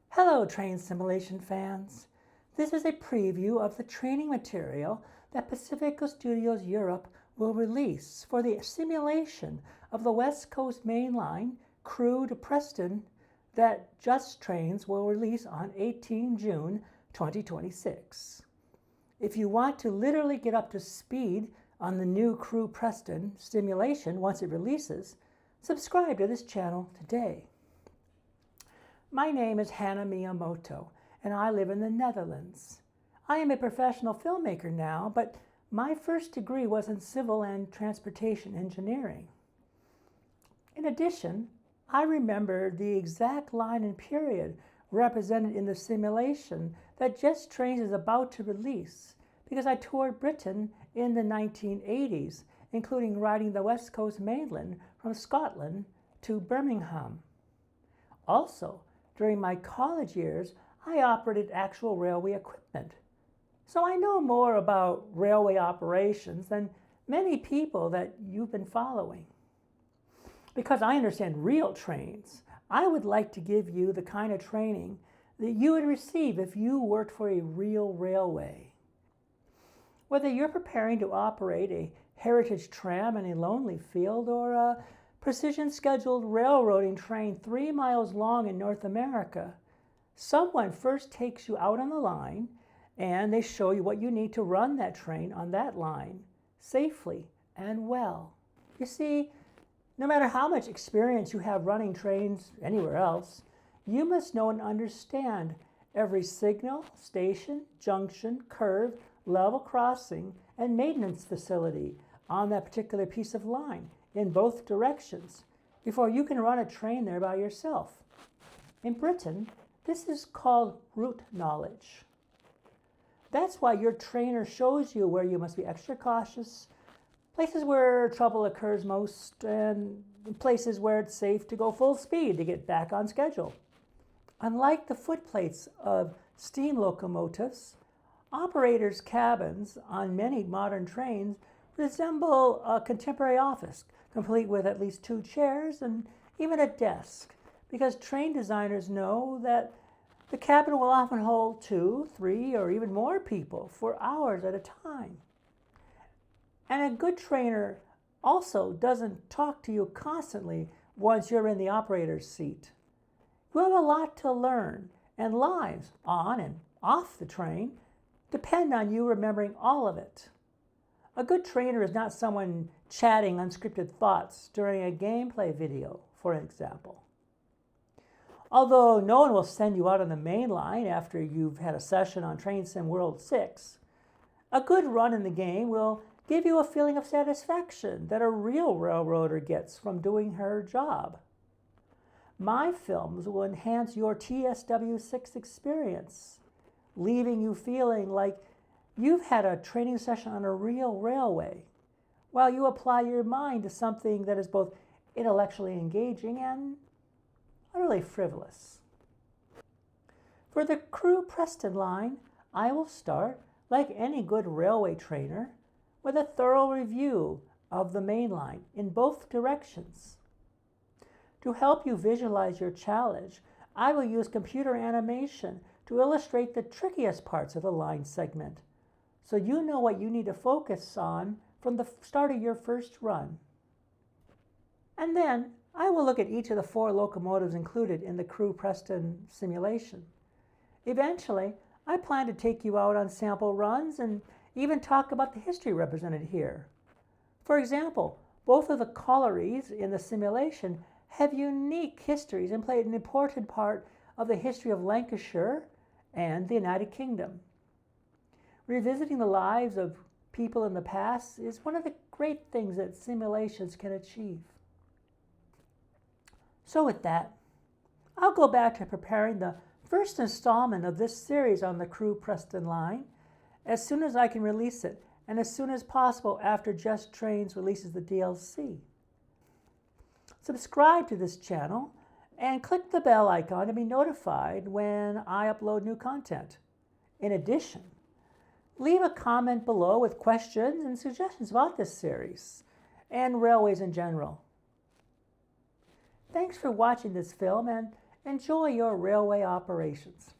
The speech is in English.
Hello, train simulation fans. This is a preview of the training material that Pacifico Studios Europe will release for the simulation of the West Coast Mainline Crewe-Preston that Just Trains will release on 18 June 2026. If you want to literally get up to speed on the new Crewe-Preston simulation once it releases, subscribe to this channel today. My name is Hannah Miyamoto, and I live in the Netherlands. I am a professional filmmaker now, but my first degree was in civil and transportation engineering. In addition, I remember the exact line and period represented in the simulation that Just Trains is about to release because I toured Britain in the 1980s, including riding the West Coast Mainline from Scotland to Birmingham. Also, during my college years, I operated actual railway equipment. So I know more about railway operations than many people that you've been following. Because I understand real trains, I would like to give you the kind of training that you would receive if you worked for a real railway. Whether you're preparing to operate a heritage tram in a lonely field or a precision scheduled railroading train 3 miles long in North America, someone first takes you out on the line and they show you what you need to run that train on that line safely and well. You see, no matter how much experience you have running trains anywhere else, you must know and understand every signal, station, junction, curve, level crossing, and maintenance facility on that particular piece of line in both directions before you can run a train there by yourself. In Britain, this is called route knowledge. That's why your trainer shows you where you must be extra cautious, places where trouble occurs most, and places where it's safe to go full speed to get back on schedule. Unlike the footplates of steam locomotives, operators' cabins on many modern trains resemble a contemporary office, complete with at least 2 chairs and even a desk, because train designers know that the cabin will often hold 2, 3, or even more people for hours at a time. And a good trainer also doesn't talk to you constantly once you're in the operator's seat. You have a lot to learn, and lives on and off the train depend on you remembering all of it. A good trainer is not someone chatting unscripted thoughts during a gameplay video, for example. Although no one will send you out on the main line after you've had a session on Train Sim World 6, a good run in the game will give you a feeling of satisfaction that a real railroader gets from doing her job. My films will enhance your TSW6 experience, leaving you feeling like you've had a training session on a real railway, while you apply your mind to something that is both intellectually engaging and utterly frivolous. For the Crewe-Preston line, I will start, like any good railway trainer, with a thorough review of the main line in both directions. To help you visualize your challenge, I will use computer animation to illustrate the trickiest parts of the line segment, so you know what you need to focus on from the start of your first run. And then I will look at each of the 4 locomotives included in the Crewe-Preston simulation. Eventually, I plan to take you out on sample runs and even talk about the history represented here. For example, both of the collieries in the simulation have unique histories and played an important part of the history of Lancashire and the United Kingdom. Revisiting the lives of people in the past is one of the great things that simulations can achieve. So with that, I'll go back to preparing the first installment of this series on the Crewe-Preston line as soon as I can release it, and as soon as possible after Just Trains releases the DLC. Subscribe to this channel and click the bell icon to be notified when I upload new content. In addition, leave a comment below with questions and suggestions about this series and railways in general. Thanks for watching this film and enjoy your railway operations.